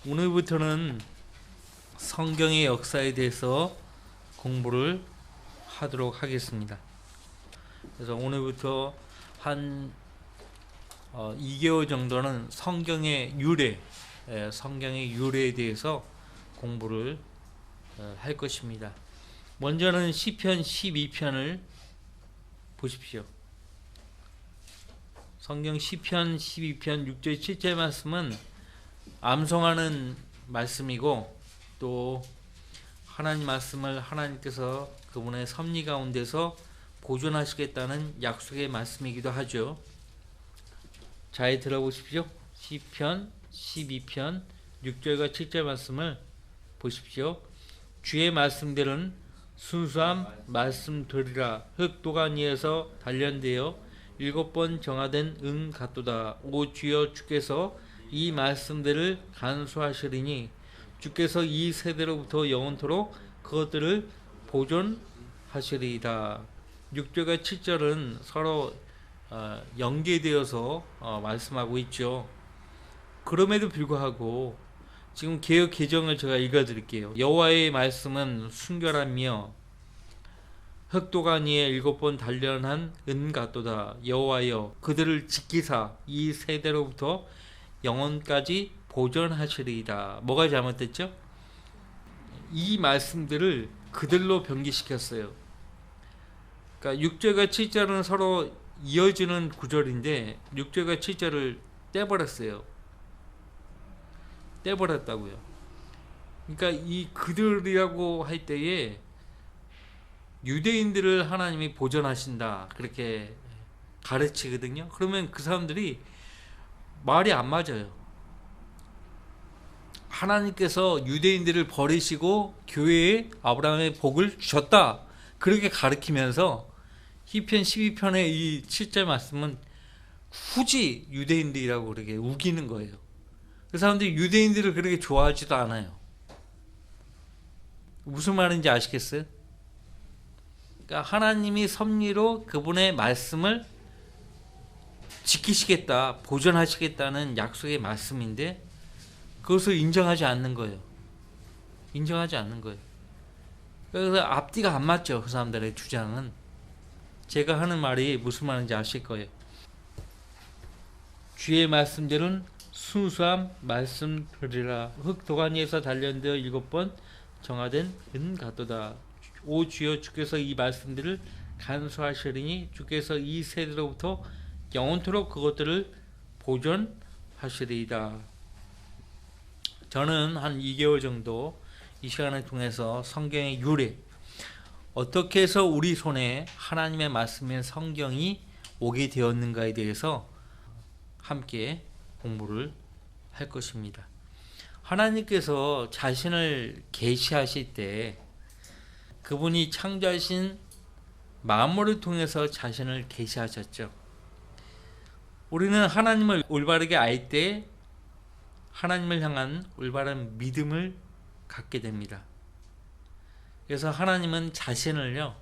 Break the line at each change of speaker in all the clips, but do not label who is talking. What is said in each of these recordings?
오늘부터는 성경의 역사에 대해서 공부를 하도록 하겠습니다. 그래서 오늘부터 한 2개월 정도는 성경의 유래에 대해서 공부를 할 것입니다. 먼저는 시편 12편을 보십시오. 성경 시편 12편 6절 7절 말씀은 암송하는 말씀이고, 또 하나님 말씀을 하나님께서 그분의 섭리 가운데서 보존하시겠다는 약속의 말씀이기도 하죠. 잘 들어보십시오. 시편 12편 6절과 7절 말씀을 보십시오. 주의 말씀들은 순수한 말씀들이라. 흙도간 위에서 단련되어 7번 정하된 은 같도다. 오 주여, 주께서 이 말씀들을 간수하시리니 주께서 이 세대로부터 영원토록 그것들을 보존하시리이다. 6절과 7절은 서로 연계되어서 말씀하고 있죠. 그럼에도 불구하고 지금 개역 개정을 제가 읽어드릴게요. 여호와의 말씀은 순결하며 흙도간 위에 7번 단련한 은 같도다. 여호와여, 그들을 지키사 이 세대로부터 영원까지 보존하시리이다. 뭐가 잘못됐죠? 이 말씀들을 그들로 변기시켰어요. 그러니까 6절과 7절은 서로 이어지는 구절인데 6절과 7절을 떼버렸어요. 떼버렸다고요. 그러니까 이 그들이라고 할 때에 유대인들을 하나님이 보존하신다, 그렇게 가르치거든요. 그러면 그 사람들이 말이 안 맞아요. 하나님께서 유대인들을 버리시고 교회에 아브라함의 복을 주셨다, 그렇게 가르치면서 시편 12편의 이 7절 말씀은 굳이 유대인들이라고 그렇게 우기는 거예요. 그 사람들이 유대인들을 그렇게 좋아하지도 않아요. 무슨 말인지 아시겠어요? 그러니까 하나님이 섭리로 그분의 말씀을 지키시겠다, 보존하시겠다는 약속의 말씀인데 그것을 인정하지 않는 거예요. 인정하지 않는 거예요. 그래서 앞뒤가 안 맞죠. 그 사람들의 주장은. 제가 하는 말이 무슨 말인지 아실 거예요. 주의 말씀들은 순수한 말씀들이라. 흙도간 위에서 단련되어 7번 정하된 은 같도다. 오 주여, 주께서 이 말씀들을 간수하시리니 주께서 이 세대로부터 영원토록 그것들을 보존하시리이다. 저는 한 2개월 정도 이 시간을 통해서 성경의 유래, 어떻게 해서 우리 손에 하나님의 말씀인 성경이 오게 되었는가에 대해서 함께 공부를 할 것입니다. 하나님께서 자신을 계시하실 때 그분이 창조하신 만물을 통해서 자신을 계시하셨죠. 우리는 하나님을 올바르게 알 때 하나님을 향한 올바른 믿음을 갖게 됩니다. 그래서 하나님은 자신을요,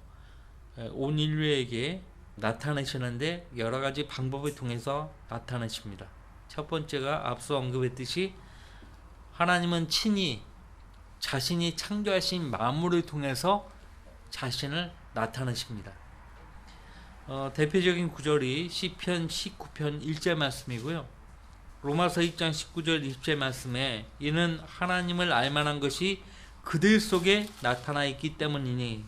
온 인류에게 나타내시는데 여러 가지 방법을 통해서 나타내십니다. 첫 번째가 앞서 언급했듯이 하나님은 친히 자신이 창조하신 만물을 통해서 자신을 나타내십니다. 대표적인 구절이 시편 19편 1절 말씀이고요. 로마서 2장 19절 20절 말씀에 이는 하나님을 알만한 것이 그들 속에 나타나 있기 때문이니,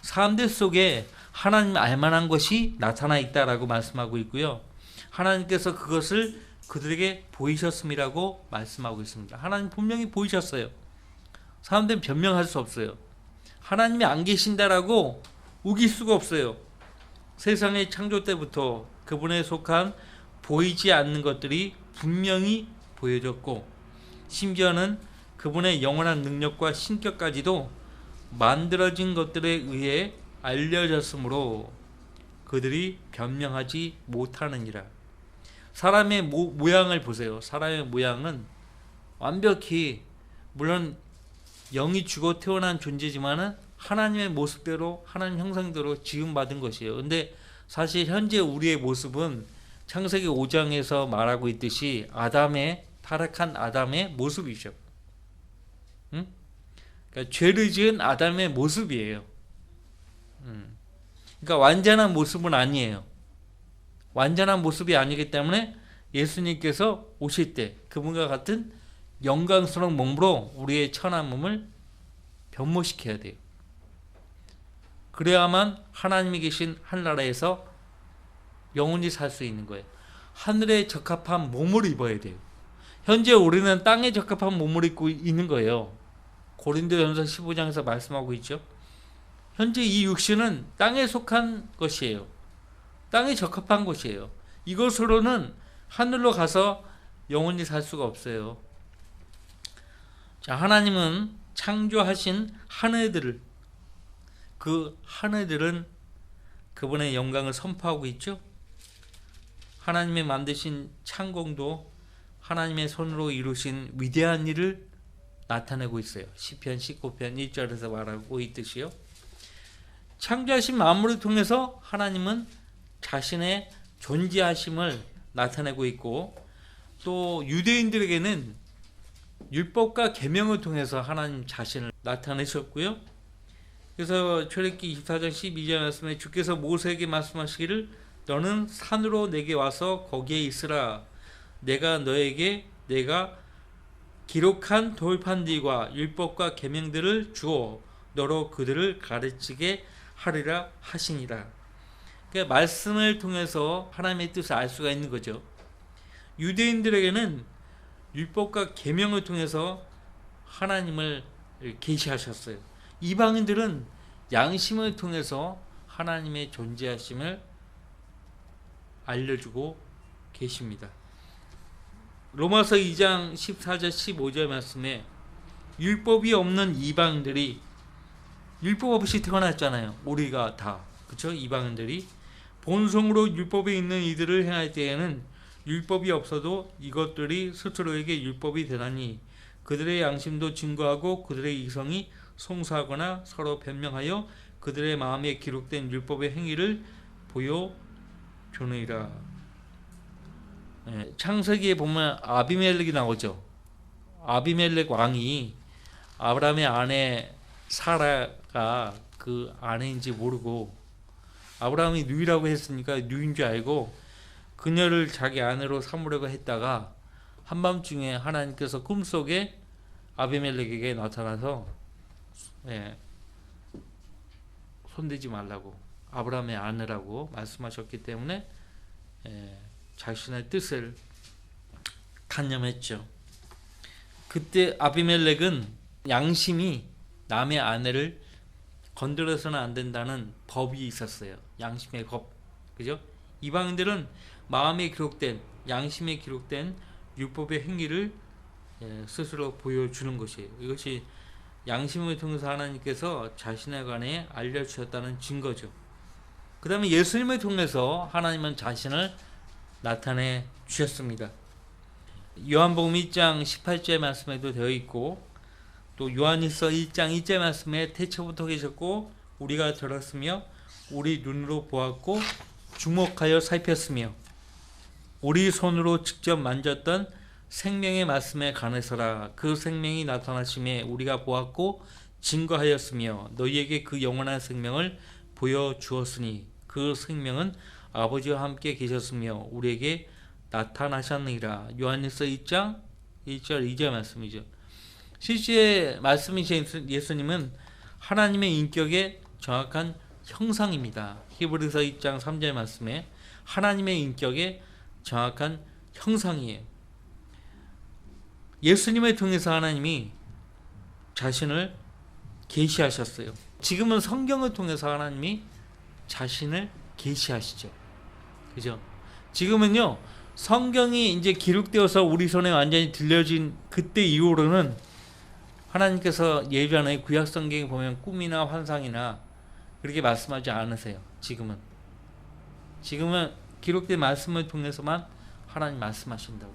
사람들 속에 하나님 알만한 것이 나타나 있다라고 말씀하고 있고요. 하나님께서 그것을 그들에게 보이셨음이라고 말씀하고 있습니다. 하나님 분명히 보이셨어요. 사람들은 변명할 수 없어요. 하나님이 안 계신다라고 우길 수가 없어요. 세상의 창조 때부터 그분에 속한 보이지 않는 것들이 분명히 보여졌고, 심지어는 그분의 영원한 능력과 신격까지도 만들어진 것들에 의해 알려졌으므로 그들이 변명하지 못하느니라. 사람의 모양을 보세요. 사람의 모양은 완벽히, 물론 영이 죽어 태어난 존재지만은 하나님의 모습대로, 하나님 형상대로 지음받은 것이에요. 근데 사실 현재 우리의 모습은 창세기 5장에서 말하고 있듯이 아담의 타락한 아담의 모습이죠. 응? 그러니까 죄를 지은 아담의 모습이에요. 그러니까 완전한 모습은 아니에요. 완전한 모습이 아니기 때문에 예수님께서 오실 때 그분과 같은 영광스러운 몸으로 우리의 천한 몸을 변모시켜야 돼요. 그래야만 하나님이 계신 하늘나라에서 영원히 살 수 있는 거예요. 하늘에 적합한 몸을 입어야 돼요. 현재 우리는 땅에 적합한 몸을 입고 있는 거예요. 고린도전서 15장에서 말씀하고 있죠. 현재 이 육신은 땅에 속한 것이에요. 땅에 적합한 것이에요. 이것으로는 하늘로 가서 영원히 살 수가 없어요. 자, 하나님은 창조하신 하늘들을, 그 하늘들은 그분의 영광을 선포하고 있죠. 하나님의 만드신 창공도 하나님의 손으로 이루신 위대한 일을 나타내고 있어요. 시편 19편 1절에서 말하고 있듯이요. 창조하신 만물을 통해서 하나님은 자신의 존재하심을 나타내고 있고, 또 유대인들에게는 율법과 계명을 통해서 하나님 자신을 나타내셨고요. 그래서 출애굽기 24장 12절 말씀에 주께서 모세에게 말씀하시기를 너는 산으로 내게 와서 거기에 있으라. 내가 너에게 내가 기록한 돌판들과 율법과 계명들을 주어 너로 그들을 가르치게 하리라 하시니라. 그러니까 말씀을 통해서 하나님의 뜻을 알 수가 있는 거죠. 유대인들에게는 율법과 계명을 통해서 하나님을 계시하셨어요. 이방인들은 양심을 통해서 하나님의 존재하심을 알려주고 계십니다. 로마서 2장 14절 15절 말씀에 율법이 없는 이방인들이, 율법 없이 태어났잖아요. 우리가 다, 그렇죠? 이방인들이 본성으로 율법에 있는 이들을 행할 때에는 율법이 없어도 이것들이 스스로에게 율법이 되나니 그들의 양심도 증거하고 그들의 이성이 송사하거나 서로 변명하여 그들의 마음에 기록된 율법의 행위를 보여주느니라. 창세기에 보면 아비멜렉이 나오죠. 아비멜렉 왕이 아브라함의 아내 사라가 그 아내인지 모르고 아브라함이 누이라고 했으니까 누이인 줄 알고 그녀를 자기 아내로 삼으려고 했다가 한밤중에 하나님께서 꿈속에 아비멜렉에게 나타나서 손대지 말라고, 아브라함의 아내라고 말씀하셨기 때문에 자신의 뜻을 단념했죠. 그때 아비멜렉은 양심이 남의 아내를 건드려서는 안 된다는 법이 있었어요. 양심의 법, 그죠? 이방인들은 마음에 기록된, 양심에 기록된 율법의 행위를 스스로 보여주는 것이에요. 이것이 양심을 통해서 하나님께서 자신에 관해 알려주셨다는 증거죠. 그 다음에 예수님을 통해서 하나님은 자신을 나타내 주셨습니다. 요한복음 1장 18절 말씀에도 되어 있고, 또 요한일서 1장 1절 말씀에 태초부터 계셨고 우리가 들었으며 우리 눈으로 보았고 주목하여 살폈으며 우리 손으로 직접 만졌던 생명의 말씀에 관해서라. 그 생명이 나타나심에 우리가 보았고 증거하였으며 너희에게 그 영원한 생명을 보여주었으니 그 생명은 아버지와 함께 계셨으며 우리에게 나타나셨느니라. 요한일서 2장 1절 2절 말씀이죠. 실제 말씀이신 예수님은 하나님의 인격의 정확한 형상입니다. 히브리서 2장 3절 말씀에 하나님의 인격의 정확한 형상이에요. 예수님을 통해서 하나님이 자신을 계시하셨어요. 지금은 성경을 통해서 하나님이 자신을 계시하시죠. 그죠? 지금은요, 성경이 이제 기록되어서 우리 손에 완전히 들려진 그때 이후로는 하나님께서 예전에 구약 성경에 보면 꿈이나 환상이나 그렇게 말씀하지 않으세요. 지금은 기록된 말씀을 통해서만 하나님 말씀하신다고.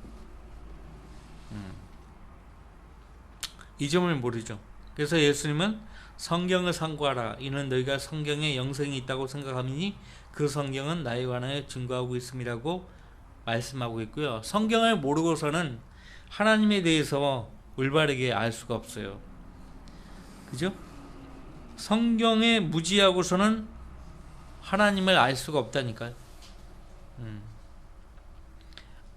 이 점을 모르죠. 그래서 예수님은 성경을 상고하라. 이는 너희가 성경에 영생이 있다고 생각하니 그 성경은 나에 관하여 증거하고 있음이라고 말씀하고 있고요. 성경을 모르고서는 하나님에 대해서 올바르게 알 수가 없어요. 그죠? 성경에 무지하고서는 하나님을 알 수가 없다니까요.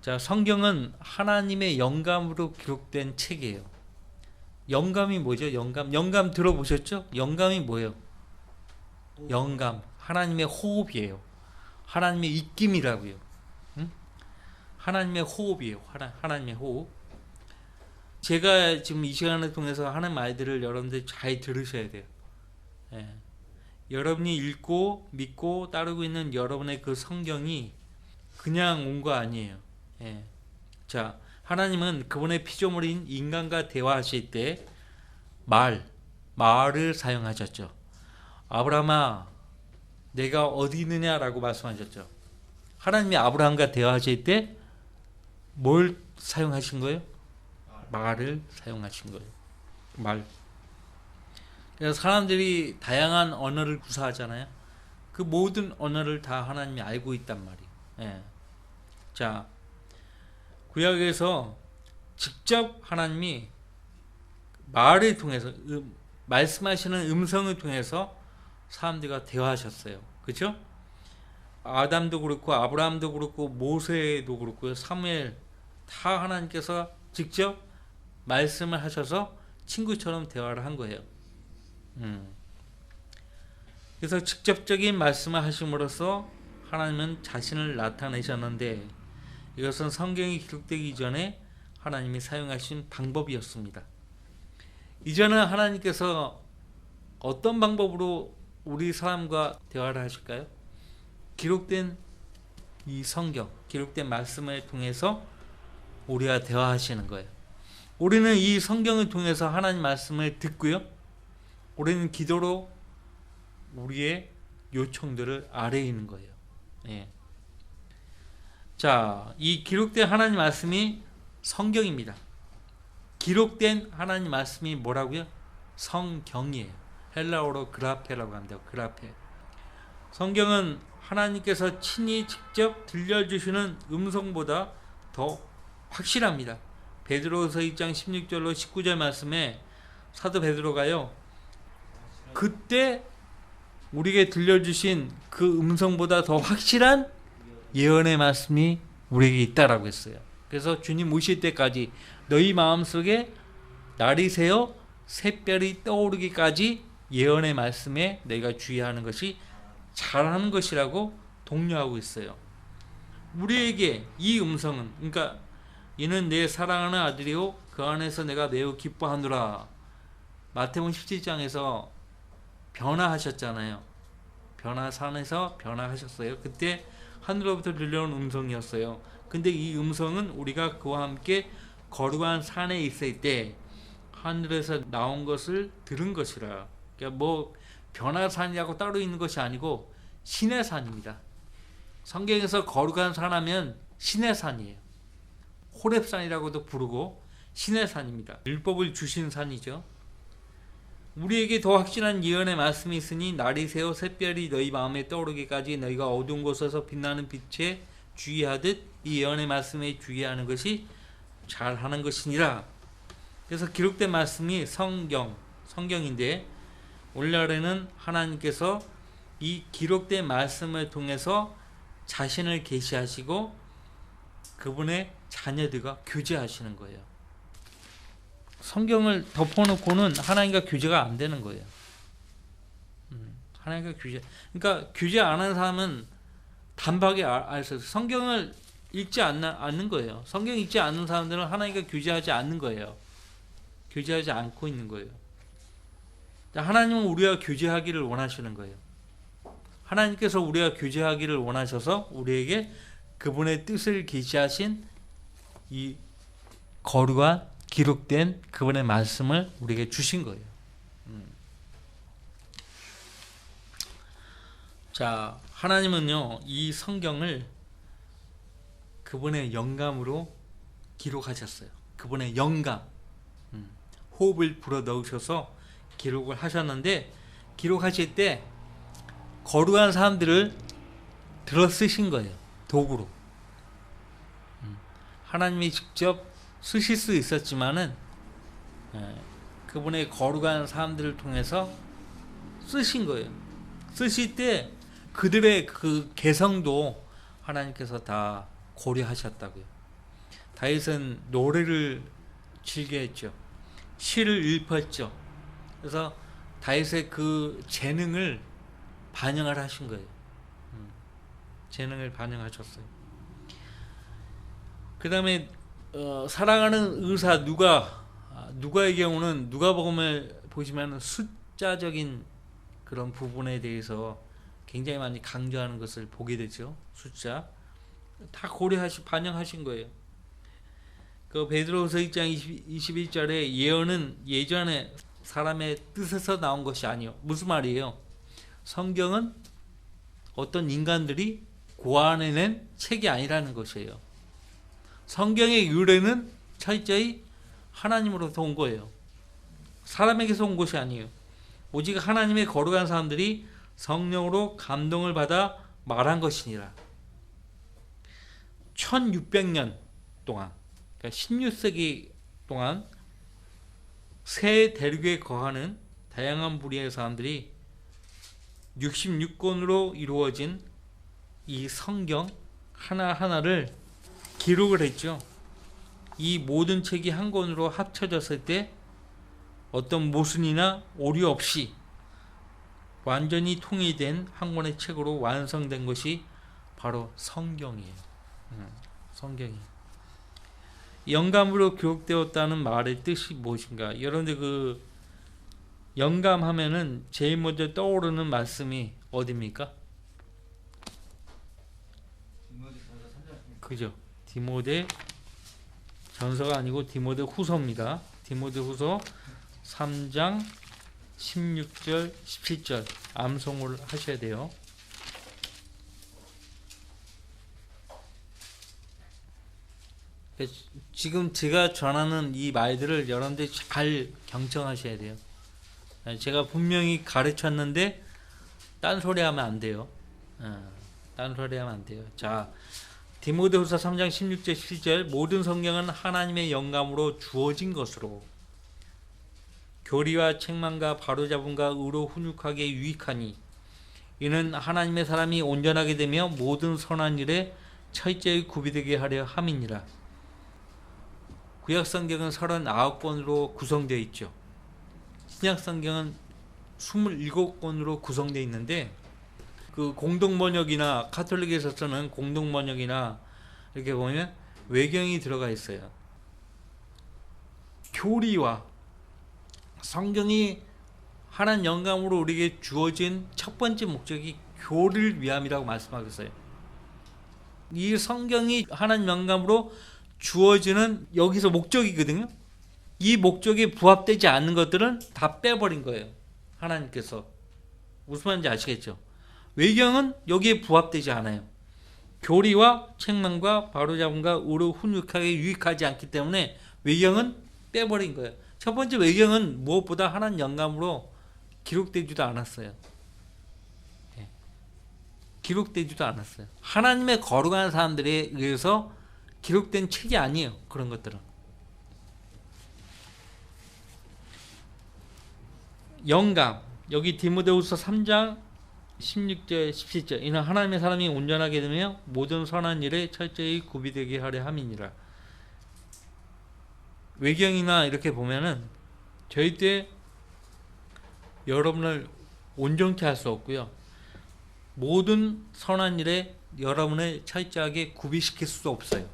자, 성경은 하나님의 영감으로 기록된 책이에요. 영감이 뭐죠? 영감 들어보셨죠? 영감이 뭐예요? 영감, 하나님의 호흡이에요. 하나님의 입김이라고요. 하나님의 호흡이에요. 하나님의 호흡. 제가 지금 이 시간을 통해서 하는 말들을 여러분들 잘 들으셔야 돼요. 예. 여러분이 읽고 믿고 따르고 있는 여러분의 그 성경이 그냥 온 거 아니에요. 예. 자, 하나님은 그분의 피조물인 인간과 대화하실 때 말을 사용하셨죠. 아브라함아, 내가 어디 있느냐라고 말씀하셨죠. 하나님이 아브라함과 대화하실 때 뭘 사용하신 거예요? 말을 사용하신 거예요. 말. 그래서 사람들이 다양한 언어를 구사하잖아요. 그 모든 언어를 다 하나님이 알고 있단 말이에요. 예. 자, 구약에서 직접 하나님이 말을 통해서 말씀하시는 음성을 통해서 사람들과 대화하셨어요. 그렇죠? 아담도 그렇고 아브라함도 그렇고 모세도 그렇고 사무엘 다 하나님께서 직접 말씀을 하셔서 친구처럼 대화를 한 거예요. 그래서 직접적인 말씀을 하심으로써 하나님은 자신을 나타내셨는데 이것은 성경이 기록되기 전에 하나님이 사용하신 방법이었습니다. 이제는 하나님께서 어떤 방법으로 우리 사람과 대화를 하실까요? 기록된 이 성경, 기록된 말씀을 통해서 우리와 대화하시는 거예요. 우리는 이 성경을 통해서 하나님 말씀을 듣고요. 우리는 기도로 우리의 요청들을 아뢰는 거예요. 예. 자, 이 기록된 하나님 말씀이 성경입니다. 기록된 하나님 말씀이 뭐라고요? 성경이에요. 헬라어로 그라페라고 합니다. 그라페. 성경은 하나님께서 친히 직접 들려주시는 음성보다 더 확실합니다. 베드로서 2장 16절로 19절 말씀에 사도 베드로가요, 그때 우리에게 들려주신 그 음성보다 더 확실한 예언의 말씀이 우리에게 있다라고 했어요. 그래서 주님 오실 때까지 너희 마음속에 날이 새어 샛별이 떠오르기까지 예언의 말씀에 내가 주의하는 것이 잘하는 것이라고 독려하고 있어요. 우리에게 이 음성은, 그러니까 이는 내 사랑하는 아들이요 그 안에서 내가 매우 기뻐하노라. 마태복음 17장에서 변화하셨잖아요. 변화산에서 변화하셨어요. 그때 하늘로부터 들려온 음성이었어요. 근데 이 음성은 우리가 그와 함께 거룩한 산에 있을 때 하늘에서 나온 것을 들은 것이라. 그러니까 뭐 변화산이라고 따로 있는 것이 아니고 신의 산입니다. 성경에서 거룩한 산 하면 신의 산이에요. 호렙산이라고도 부르고 신의 산입니다. 율법을 주신 산이죠. 우리에게 더 확실한 예언의 말씀이 있으니 날이 새어 샛별이 너희 마음에 떠오르기까지 너희가 어두운 곳에서 빛나는 빛에 주의하듯 이 예언의 말씀에 주의하는 것이 잘하는 것이니라. 그래서 기록된 말씀이 성경인데 오늘날에는 하나님께서 이 기록된 말씀을 통해서 자신을 계시하시고 그분의 자녀들과 교제하시는 거예요. 성경을 덮어놓고는 하나님과 교제가 안 되는 거예요. 하나님과 교제. 그러니까 교제 안 하는 사람은 단박에 알 수 있어요. 성경을 읽지 않는 거예요. 성경 읽지 않는 사람들은 하나님과 교제하지 않는 거예요. 교제하지 않고 있는 거예요. 하나님은 우리와 교제하기를 원하시는 거예요. 하나님께서 우리와 교제하기를 원하셔서 우리에게 그분의 뜻을 계시하신 이 거룩한 기록된 그분의 말씀을 우리에게 주신 거예요. 자, 하나님은요, 이 성경을 그분의 영감으로 기록하셨어요. 그분의 영감, 호흡을 불어 넣으셔서 기록을 하셨는데, 기록하실 때 거룩한 사람들을 들어 쓰신 거예요. 도구로. 하나님이 직접 쓰실 수 있었지만은 그분의 거룩한 사람들을 통해서 쓰신 거예요. 쓰실 때 그들의 그 개성도 하나님께서 다 고려하셨다고요. 다윗은 노래를 즐겨했죠. 시를 읊었죠. 그래서 다윗의 그 재능을 반영을 하신 거예요. 재능을 반영하셨어요. 그 다음에 사랑하는 의사 누가의 경우는 누가복음을 보시면 숫자적인 그런 부분에 대해서 굉장히 많이 강조하는 것을 보게 되죠. 숫자 다 반영하신 거예요. 그 베드로후서 1장 21절에 예언은 예전에 사람의 뜻에서 나온 것이 아니요. 무슨 말이에요? 성경은 어떤 인간들이 고안해낸 책이 아니라는 것이에요. 성경의 유래는 철저히 하나님으로부터 온 거예요. 사람에게서 온 것이 아니에요. 오직 하나님의 거룩한 사람들이 성령으로 감동을 받아 말한 것이니라. 1600년 동안, 그러니까 16세기 동안 새 대륙에 거하는 다양한 부류의 사람들이 66권으로 이루어진 이 성경 하나하나를 기록을 했죠. 이 모든 책이 한 권으로 합쳐졌을 때 어떤 모순이나 오류 없이 완전히 통일된 한 권의 책으로 완성된 것이 바로 성경이에요. 성경이. 영감으로 기록되었다는 말의 뜻이 무엇인가? 여러분들 그 영감하면은 제일 먼저 떠오르는 말씀이 어디입니까? 그죠? 디모데 전서가 아니고 디모데 후서입니다. 디모데 후서 3장 16절 17절 암송을 하셔야 돼요. 지금 제가 전하는 이 말들을 여러분들이 잘 경청하셔야 돼요. 제가 분명히 가르쳤는데 딴소리 하면 안 돼요. 딴소리 하면 안 돼요. 자, 디모데후서 3장 16절 17절 모든 성경은 하나님의 영감으로 주어진 것으로 교리와 책망과 바로잡음과 의로 훈육하게 유익하니 이는 하나님의 사람이 온전하게 되며 모든 선한 일에 철저히 구비되게 하려 함이니라. 구약 성경은 39권으로 구성되어 있죠. 신약 성경은 27권으로 구성되어 있는데 그 공동 번역이나 가톨릭에서 쓰는 공동 번역이나 이렇게 보면 외경이 들어가 있어요. 교리와 성경이 하나님 영감으로 우리에게 주어진 첫 번째 목적이 교리를 위함이라고 말씀하셨어요. 이 성경이 하나님 영감으로 주어지는 여기서 목적이거든요. 이 목적에 부합되지 않는 것들은 다 빼버린 거예요. 하나님께서. 무슨 말인지 아시겠죠? 외경은 여기에 부합되지 않아요. 교리와 책망과 바로잡음과 의로 훈육하게 유익하지 않기 때문에 외경은 빼버린 거예요. 첫 번째 외경은 무엇보다 하나님 영감으로 기록되지도 않았어요. 기록되지도 않았어요. 하나님의 거룩한 사람들에 의해서 기록된 책이 아니에요. 그런 것들은. 영감, 여기 디모데후서 3장 16절 17절 이는 하나님의 사람이 온전하게 되며 모든 선한 일에 철저히 구비되게 하려 함이니라. 외경이나 이렇게 보면은 절대 여러분을 온전케 할 수 없고요. 모든 선한 일에 여러분을 철저하게 구비시킬 수도 없어요.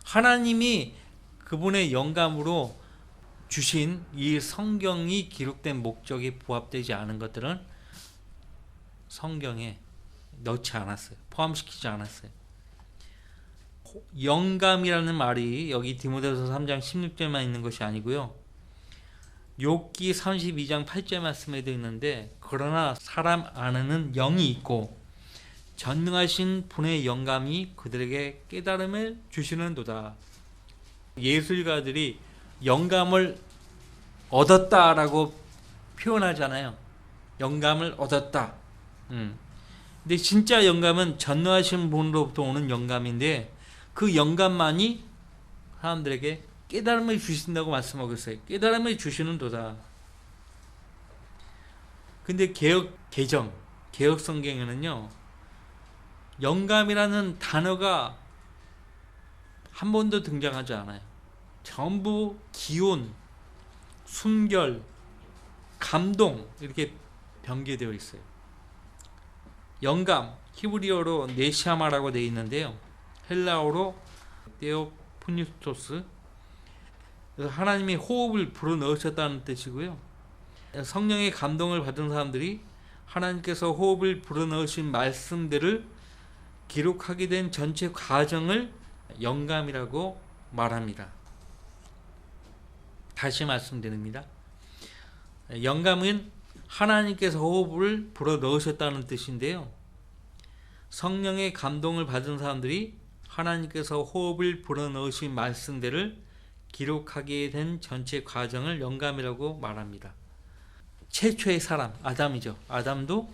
하나님이 그분의 영감으로 주신 이 성경이 기록된 목적에 부합되지 않은 것들은 성경에 넣지 않았어요. 포함시키지 않았어요. 영감이라는 말이 여기 디모데후서 3장 16절만 있는 것이 아니고요. 욥기 32장 8절 말씀에도 있는데 그러나 사람 안에는 영이 있고 전능하신 분의 영감이 그들에게 깨달음을 주시는도다. 예술가들이 영감을 얻었다라고 표현하잖아요. 영감을 얻었다. 근데 진짜 영감은 전능하신 분으로부터 오는 영감인데 그 영감만이 사람들에게 깨달음을 주신다고 말씀하고 있어요. 깨달음을 주시는 도다. 근데 개혁 성경에는요, 영감이라는 단어가 한 번도 등장하지 않아요. 전부 기온, 순결, 감동 이렇게 병기되어 있어요. 영감, 히브리어로 네시아마라고 되어 있는데요. 헬라어로 테오프니스토스. 그래서 하나님이 호흡을 불어넣으셨다는 뜻이고요. 성령의 감동을 받은 사람들이 하나님께서 호흡을 불어넣으신 말씀들을 기록하게 된 전체 과정을 영감이라고 말합니다. 다시 말씀드립니다. 영감은 하나님께서 호흡을 불어넣으셨다는 뜻인데요. 성령의 감동을 받은 사람들이 하나님께서 호흡을 불어넣으신 말씀들을 기록하게 된 전체 과정을 영감이라고 말합니다. 최초의 사람 아담이죠. 아담도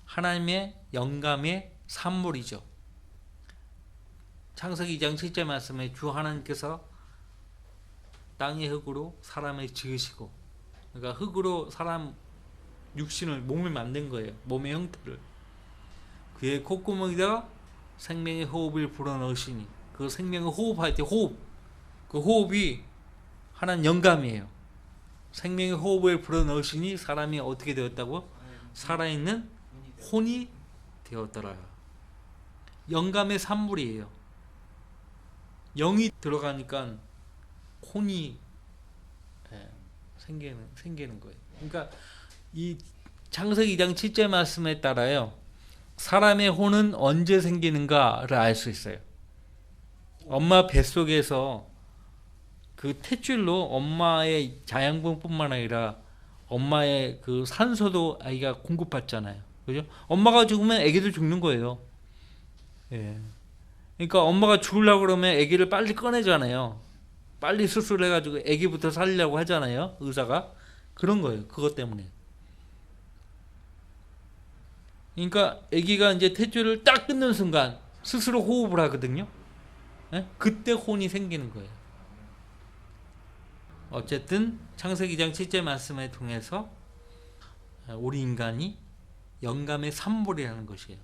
하나님의 영감의 산물이죠. 창세기 2장 7절 말씀에 주 하나님께서 땅의 흙으로 사람을 지으시고, 그러니까 흙으로 사람 육신을 몸을 만든 거예요. 몸의 형태를. 그의 콧구멍에다가 생명의 호흡을 불어넣으시니, 그 생명을 호흡할 때 그 호흡이 하나님 영감이에요. 생명의 호흡을 불어넣으시니 사람이 어떻게 되었다고? 살아있는 혼이 되었더라. 영감의 산물이에요. 영이 들어가니까 혼이 생기는 거예요. 그러니까 이 창세기 2장 7절 말씀에 따라요, 사람의 혼은 언제 생기는가를 알 수 있어요. 엄마 뱃속에서 그 탯줄로 엄마의 자양분뿐만 아니라 엄마의 그 산소도 아이가 공급받잖아요. 그죠? 엄마가 죽으면 아기도 죽는 거예요. 예. 그러니까 엄마가 죽으려고 그러면 아기를 빨리 꺼내잖아요. 빨리 수술해가지고 아기부터 살리려고 하잖아요. 의사가. 그런 거예요. 그것 때문에. 그러니까 아기가 이제 탯줄을 딱 끊는 순간 스스로 호흡을 하거든요. 예? 그때 혼이 생기는 거예요. 어쨌든 창세기 2장 7절 말씀을 통해서 우리 인간이 영감의 산물이라는 것이에요.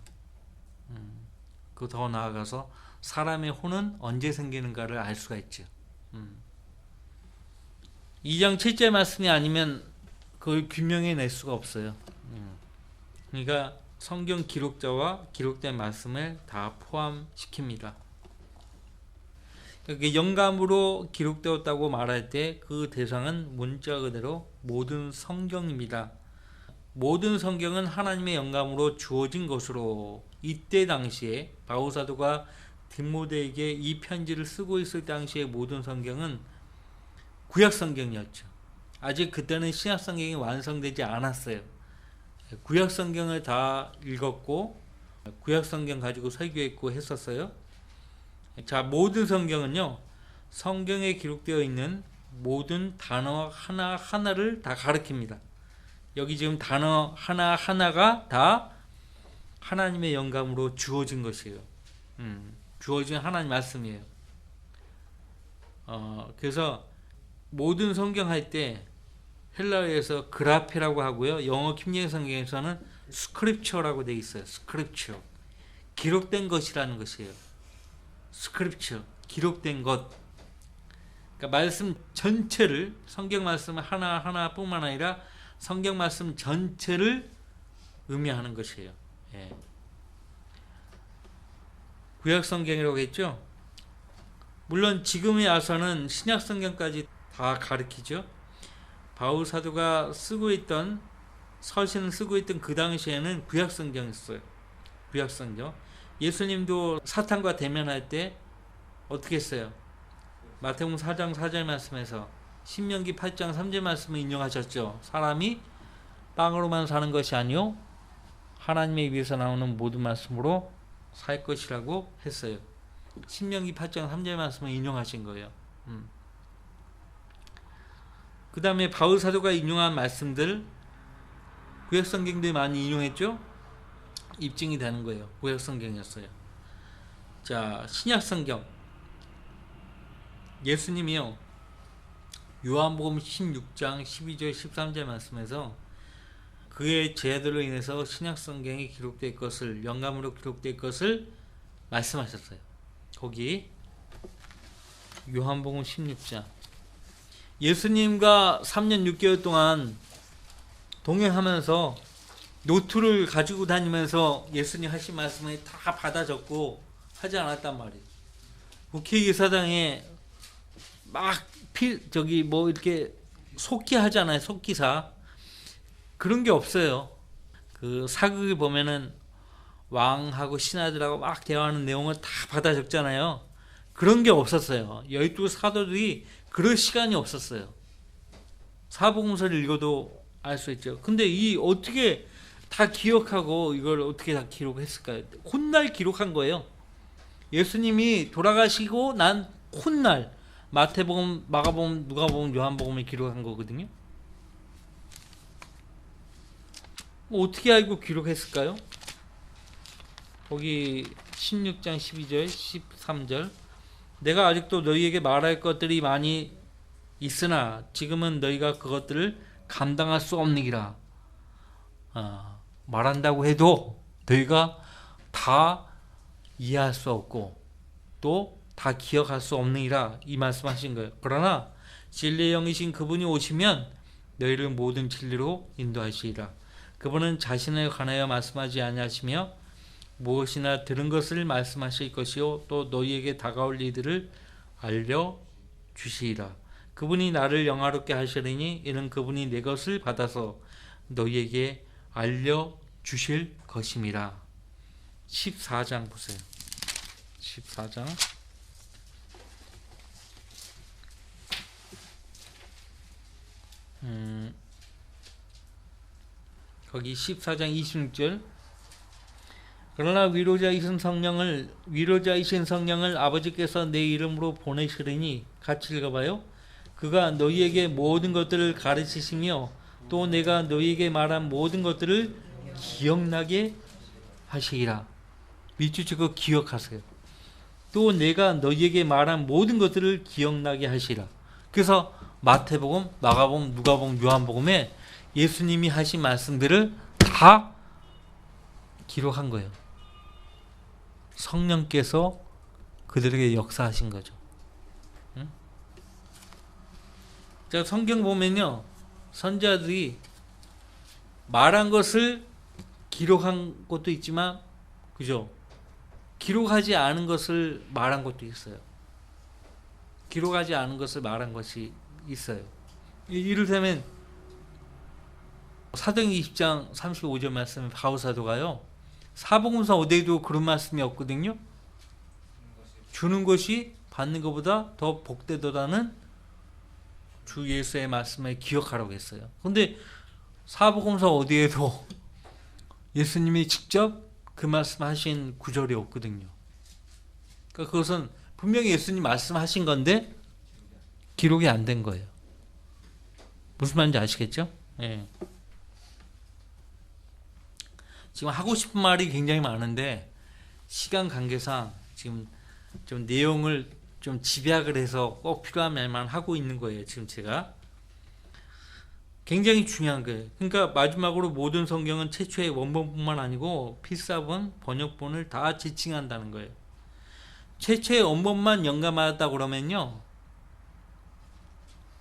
그 더 나아가서 사람의 혼은 언제 생기는가를 알 수가 있죠. 2장 7절 말씀이 아니면 그걸 규명해낼 수가 없어요. 그러니까 성경 기록자와 기록된 말씀을 다 포함시킵니다. 영감으로 기록되었다고 말할 때 그 대상은 문자 그대로 모든 성경입니다. 모든 성경은 하나님의 영감으로 주어진 것으로, 이때 당시에 바울 사도가 디모데에게 이 편지를 쓰고 있을 당시의 모든 성경은 구약 성경이었죠. 아직 그때는 신약 성경이 완성되지 않았어요. 구약 성경을 다 읽었고 구약 성경 가지고 설교했고 했었어요. 자, 모든 성경은요, 성경에 기록되어 있는 모든 단어 하나하나를 다 가리킵니다. 여기 지금 단어 하나하나가 다 하나님의 영감으로 주어진 것이에요. 주어진 하나님 말씀이에요. 그래서 모든 성경 할 때 헬라어에서 그라페라고 하고요. 영어 킹제임스 성경에서는 스크립처라고 되어 있어요. 스크립처. 기록된 것이라는 것이에요. 스크립처. 기록된 것. 그러니까 말씀 전체를, 성경 말씀 하나하나뿐만 아니라 성경 말씀 전체를 의미하는 것이에요. 예. 구약 성경이라고 했죠. 물론 지금에 와서는 신약 성경까지 다 가리키죠. 바울 사도가 쓰고 있던, 서신을 쓰고 있던 그 당시에는 구약 성경이었어요. 구약 성경. 예수님도 사탄과 대면할 때 어떻게 했어요? 마태복음 4장 4절 말씀에서 신명기 8장 3절 말씀을 인용하셨죠. 사람이 빵으로만 사는 것이 아니요 하나님의 입에서 나오는 모든 말씀으로 살 것이라고 했어요. 신명기 8장 3절 말씀을 인용하신 거예요. 그 다음에 바울 사도가 인용한 말씀들, 구약 성경들이 많이 인용했죠. 입증이 되는 거예요. 구약 성경이었어요. 자, 신약 성경. 예수님이요, 요한복음 16장 12절 13절 말씀에서 그의 죄들로 인해서 신약성경에 기록될 것을, 영감으로 기록될 것을 말씀하셨어요. 거기 요한복음 16장, 예수님과 3년 6개월 동안 동행하면서 노트를 가지고 다니면서 예수님 하신 말씀을 다 받아 적고 하지 않았단 말이에요. 국회의사당에 막 이렇게 속기 하잖아요. 속기사. 그런 게 없어요. 그 사극에 보면은 왕하고 신하들하고 막 대화하는 내용을 다 받아 적잖아요. 그런 게 없었어요. 12사도들이 그럴 시간이 없었어요. 사복음서를 읽어도 알 수 있죠. 근데 이 어떻게 다 기억하고 이걸 어떻게 다 기록했을까요? 훗날 기록한 거예요. 예수님이 돌아가시고 난 훗날 마태복음, 마가복음, 누가복음, 요한복음을 기록한 거거든요. 어떻게 알고 기록했을까요? 거기 16장 12절 13절, 내가 아직도 너희에게 말할 것들이 많이 있으나 지금은 너희가 그것들을 감당할 수 없느니라. 말한다고 해도 너희가 다 이해할 수 없고 또 다 기억할 수 없느니라, 이 말씀하신 거예요. 그러나 진리의 영이신 그분이 오시면 너희를 모든 진리로 인도하시리라. 그분은 자신을 관하여 말씀하지 아니하시며 무엇이나 들은 것을 말씀하실 것이요 또 너희에게 다가올 일들을 알려주시리라. 그분이 나를 영화롭게 하시리니 이는 그분이 내 것을 받아서 너희에게 알려주실 것임이라. 14장 보세요. 14장 거기 14장 26절, 그러나 위로자이신 성령을 아버지께서 내 이름으로 보내시리니, 같이 읽어봐요. 그가 너희에게 모든 것들을 가르치시며 또 내가 너희에게 말한 모든 것들을 기억나게 하시리라. 밑줄 치고 기억하세요. 또 내가 너희에게 말한 모든 것들을 기억나게 하시리라. 그래서 마태복음, 마가복음, 누가복음, 요한복음에 예수님이 하신 말씀들을 다 기록한 거예요. 성령께서 그들에게 역사하신 거죠. 응? 자, 성경 보면요, 선지자들이 말한 것을 기록한 것도 있지만, 그죠? 기록하지 않은 것을 말한 것도 있어요. 기록하지 않은 것을 말한 것이 있어요. 이를테면 사도행전 20장 35절 말씀, 바울 사도가요, 사복음서 어디에도 그런 말씀이 없거든요. 주는 것이 받는 것보다 더 복되도다는 주 예수의 말씀을 기억하라고 했어요. 그런데 사복음서 어디에도 예수님이 직접 그 말씀하신 구절이 없거든요. 그러니까 그것은 분명히 예수님 말씀하신 건데 기록이 안 된 거예요. 무슨 말인지 아시겠죠? 예. 지금 하고 싶은 말이 굉장히 많은데 시간 관계상 지금 좀 내용을 좀 집약을 해서 꼭 필요한 말만 하고 있는 거예요. 지금 제가 굉장히 중요한 거예요. 그러니까 마지막으로 모든 성경은 최초의 원본뿐만 아니고 필사본, 번역본을 다 지칭한다는 거예요. 최초의 원본만 영감하다 그러면요,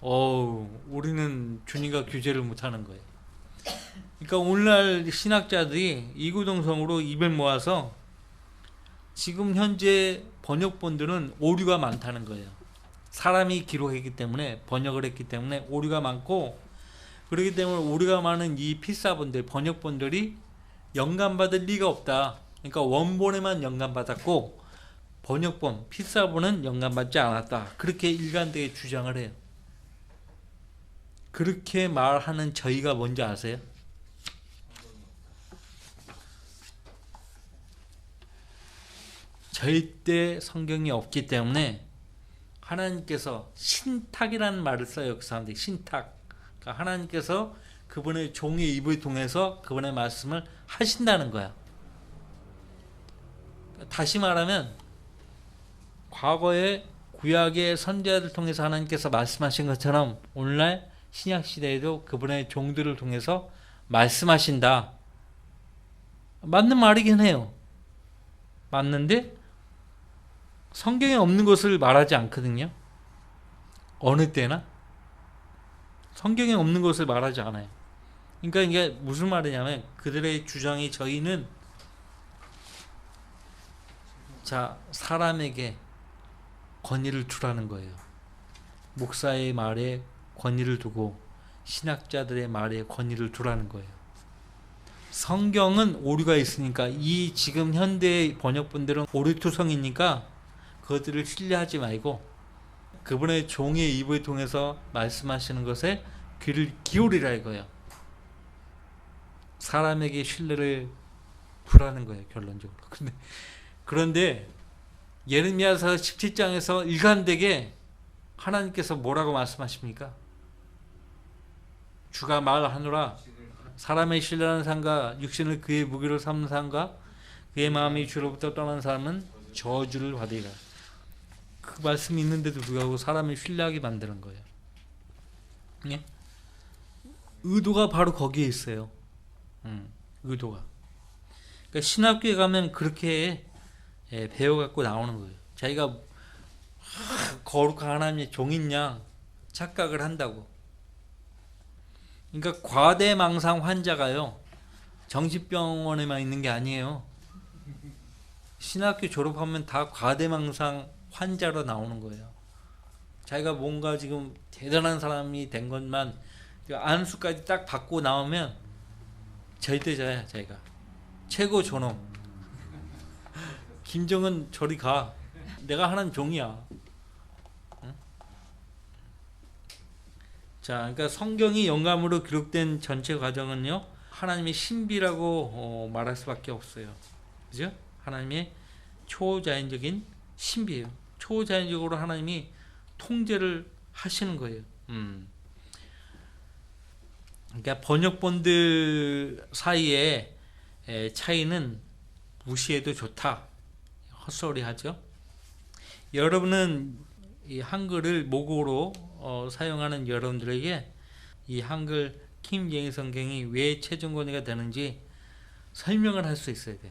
우리는 주님과 교제를 못하는 거예요. 그러니까 오늘날 신학자들이 이구동성으로 입을 모아서 지금 현재 번역본들은 오류가 많다는 거예요. 사람이 기록했기 때문에, 번역을 했기 때문에 오류가 많고, 그렇기 때문에 오류가 많은 이 필사본들, 번역본들이 영감받을 리가 없다. 그러니까 원본에만 영감받았고 번역본, 필사본은 영감받지 않았다. 그렇게 일관되게 주장을 해요. 그렇게 말하는 저희가 뭔지 아세요? 절대 성경이 없기 때문에 하나님께서 신탁이라는 말을 써요. 그 사람들이 신탁. 그러니까 하나님께서 그분의 종의 입을 통해서 그분의 말씀을 하신다는 거야. 다시 말하면 과거에 구약의 선지자들 통해서 하나님께서 말씀하신 것처럼 오늘날 신약 시대에도 그분의 종들을 통해서 말씀하신다. 맞는 말이긴 해요. 맞는데 성경에 없는 것을 말하지 않거든요. 어느 때나 성경에 없는 것을 말하지 않아요. 그러니까 이게 무슨 말이냐면 그들의 주장이 저희는 사람에게 권위를 두라는 거예요. 목사의 말에 권위를 두고 신학자들의 말에 권위를 두라는 거예요. 성경은 오류가 있으니까 이 지금 현대 번역본들은 오류투성이니까 그것들을 신뢰하지 말고 그분의 종의 입을 통해서 말씀하시는 것에 귀를 기울이라 이거예요. 사람에게 신뢰를 두라는 거예요, 결론적으로. 그런데 예레미야서 17장에서 일관되게 하나님께서 뭐라고 말씀하십니까? 주가 말하노라 사람의 신뢰하는 사람과 육신을 그의 무기로 삼는 사람과 그의 마음이 주로부터 떠난 사람은 저주를 받으리라. 그 말씀이 있는데도 불구하고 사람을 신뢰하게 만드는 거예요. 예? 의도가 바로 거기에 있어요. 의도가. 그러니까 신학교에 가면 그렇게 배워갖고 나오는 거예요. 자기가 거룩한 하나님의 종인 양 착각을 한다고. 그러니까 과대망상 환자가요 정신병원에만 있는 게 아니에요. 신학교 졸업하면 다 과대망상 환자로 나오는 거예요. 자기가 뭔가 지금 대단한 사람이 된 것만 안수까지 딱 받고 나오면 절대자야. 자기가 최고 존엄. 김정은 저리 가. 내가 하는 종이야. 응? 자, 그러니까 성경이 영감으로 기록된 전체 과정은요 하나님의 신비라고 말할 수밖에 없어요. 그죠? 하나님의 초자연적인 신비예요. 초자연적으로 하나님이 통제를 하시는 거예요. 그러니까 번역본들 사이에 차이는 무시해도 좋다. 헛소리 하죠. 여러분은 이 한글을 모국어로 사용하는 여러분들에게 이 한글 킹 제임스 성경이 왜 최종 권위가 되는지 설명을 할 수 있어야 돼요.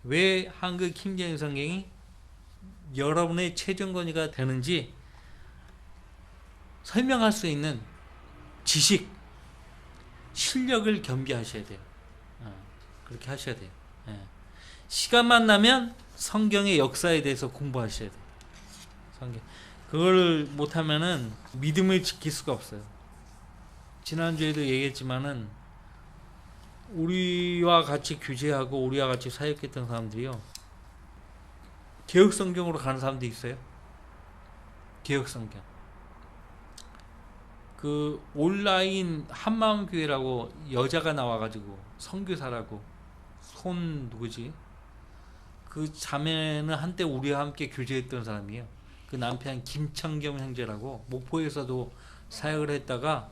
왜 한글 킹 제임스 성경이 여러분의 최종 권위가 되는지 설명할 수 있는 지식, 실력을 겸비하셔야 돼요. 그렇게 하셔야 돼요. 시간만 나면 성경의 역사에 대해서 공부하셔야 돼요. 성경. 그걸 못하면은 믿음을 지킬 수가 없어요. 지난주에도 얘기했지만은 우리와 같이 규제하고 우리와 같이 사역했던 사람들이요. 개혁성경으로 가는 사람도 있어요. 개혁성경. 그 온라인 한마음교회라고 여자가 나와가지고 선교사라고 손 누구지? 그 자매는 한때 우리와 함께 교제했던 사람이에요. 그 남편 김창겸 형제라고 목포에서도 사역을 했다가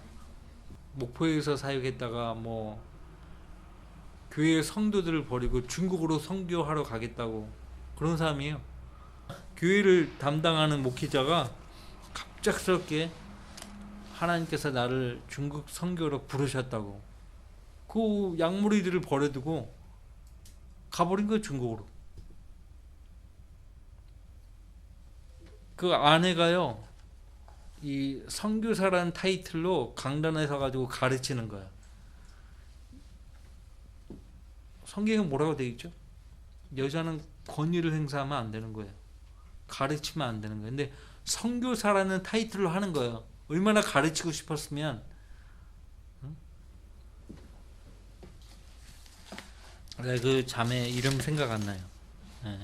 목포에서 사역했다가 뭐 교회 성도들을 버리고 중국으로 선교하러 가겠다고 그런 사람이에요. 교회를 담당하는 목회자가 갑작스럽게 하나님께서 나를 중국 선교로 부르셨다고 그 약물이들을 버려두고 가버린 거예요. 중국으로. 그 아내가요 이 선교사라는 타이틀로 강단에 서가지고 가르치는 거야. 성경에 뭐라고 되어 있죠? 여자는 권위를 행사하면 안 되는 거예요. 가르치면 안 되는 거예요. 근데 선교사라는 타이틀로 하는 거예요. 얼마나 가르치고 싶었으면. 그 자매 이름 생각 안 나요.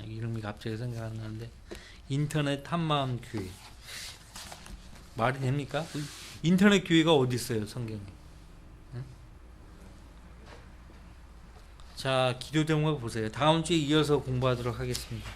이름이 갑자기 생각 안 나는데 인터넷 한마음 교회. 말이 됩니까? 인터넷 교회가 어디 있어요, 성경에? 자, 기도 제목을 보세요. 다음 주에 이어서 공부하도록 하겠습니다.